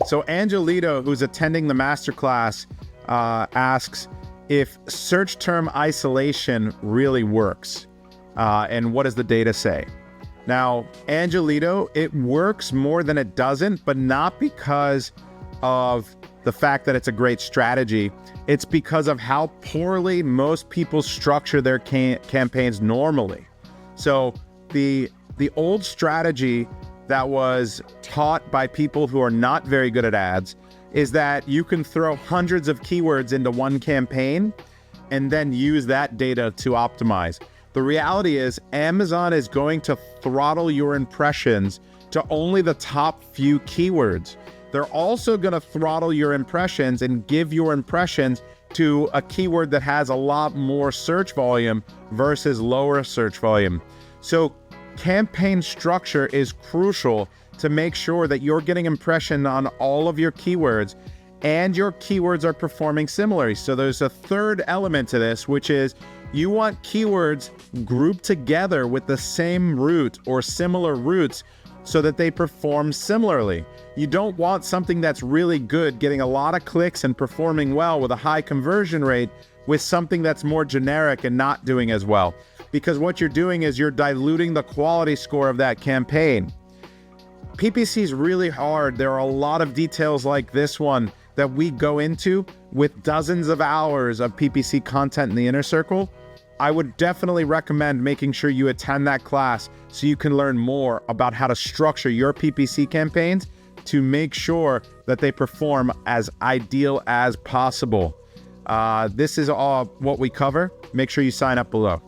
So Angelito, who's attending the masterclass, asks if search term isolation really works, and what does the data say? Now, Angelito, it works more than it doesn't, but not because of the fact that it's a great strategy. It's because of how poorly most people structure their campaigns normally. So the old strategy that was taught by people who are not very good at ads is that you can throw hundreds of keywords into one campaign and then use that data to optimize. The reality is Amazon is going to throttle your impressions to only the top few keywords. They're also going to throttle your impressions and give your impressions to a keyword that has a lot more search volume versus lower search volume. So campaign structure is crucial to make sure that you're getting impression on all of your keywords and your keywords are performing similarly. So there's a third element to this, which is you want keywords grouped together with the same root or similar roots so that they perform similarly. You don't want something that's really good, getting a lot of clicks and performing well with a high conversion rate with something that's more generic and not doing as well. Because what you're doing is you're diluting the quality score of that campaign. PPC is really hard. There are a lot of details like this one that we go into with dozens of hours of PPC content in the inner circle. I would definitely recommend making sure you attend that class so you can learn more about how to structure your PPC campaigns to make sure that they perform as ideal as possible. This is all what we cover. Make sure you sign up below.